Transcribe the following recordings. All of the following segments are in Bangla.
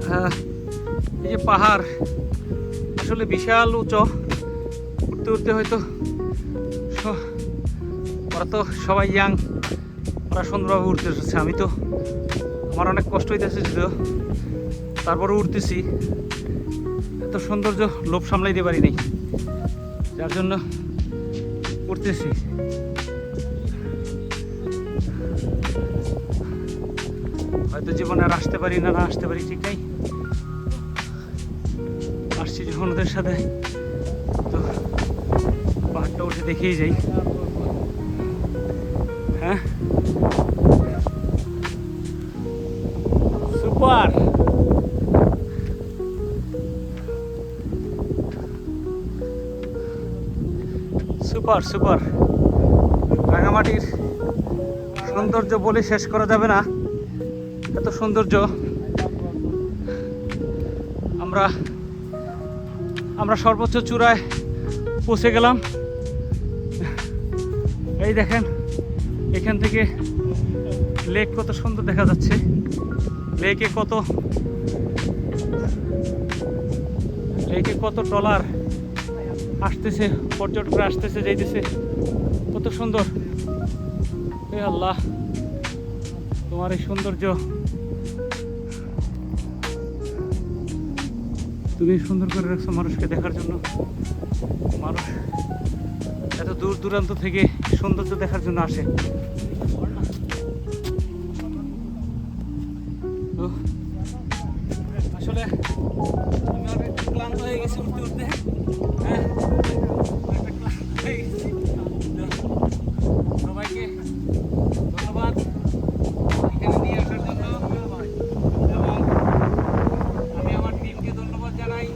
এই যে পাহাড় আসলে বিশাল উঁচু, উঠতে উঠতে হয়তো ওরা তো সবাই ইয়াং, ওরা সুন্দরভাবে উঠতে এসেছে। আমি তো আমার অনেক কষ্ট হইতেছে যদিও, তারপরে উঠতেছি। এত সৌন্দর্য লোভ সামলাইতে পারি নাই, যার জন্য উঠতেছি। হয়তো জীবনে আর আসতে পারি না আসতে পারি ঠিক নাই। আসছি যখন ওদের সাথে, তো পাহাড়টা উঠে দেখেই যাই। হ্যাঁ, সুপার। সুপার সুপার রাঙামাটির সৌন্দর্য বলে শেষ করা যাবে না, এত সৌন্দর্য। আমরা সর্বোচ্চ চূড়ায় পৌঁছে গেলাম। এই দেখেন, এখান থেকে লেক কত সুন্দর দেখা যাচ্ছে। লেকে কত ট্রলার আসতেছে, পর্যটকরা আসতেছে যাইতেছে, কত সুন্দর। হে আল্লাহ, তোমার এই সৌন্দর্য, তুমি সুন্দর করে রাখছো মানুষকে দেখার জন্য। মানুষ এত দূর দূরান্ত থেকে সৌন্দর্য দেখার জন্য আসে। তো আসলে আমি অনেক ক্লান্ত হয়ে গেছি উঠতে উঠতে। হ্যাঁ, অনেকটা ক্লান্ত হয়ে গেছি। সবাইকে ধন্যবাদ এখানে নিয়ে আসার জন্য, এবং আমি আমার টিমকে ধন্যবাদ জানাই।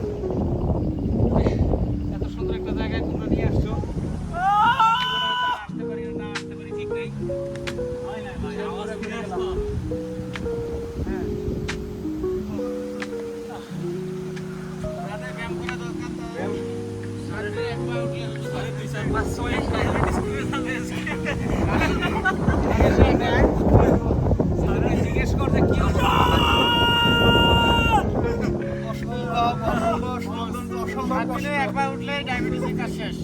এত সুন্দর একটা জায়গায় তোমরা নিয়ে আসছো। আসতে পারি না আসতে পারি ঠিক নেই। জিজ্ঞেস করতে কি একবার উঠলে ডায়াবেটিসের কাজ শেষ।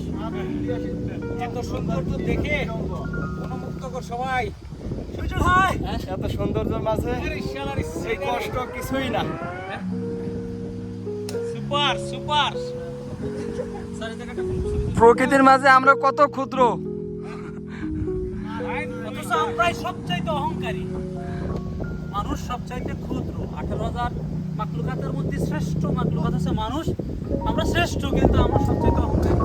এত সৌন্দর্য দেখে মনোমুগ্ধকর সবাই। এত সৌন্দর্যের মাঝে এই কষ্ট কিছুই না। Super super. প্রকৃতির মাঝে আমরা কত ক্ষুদ্র, অথচ আমরাই সবচাইতে অহংকারী। মানুষ সবচাইতে ক্ষুদ্র। 18,000 মাখলুকাতের মধ্যে শ্রেষ্ঠ মাখলুকাত হচ্ছে মানুষ। আমরা শ্রেষ্ঠ, কিন্তু আমরা সবচাইতে অহংকারী।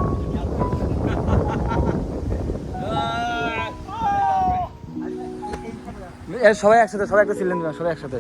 সবাই একসাথে, সবাই একটা ছিলেন, সবাই একসাথে।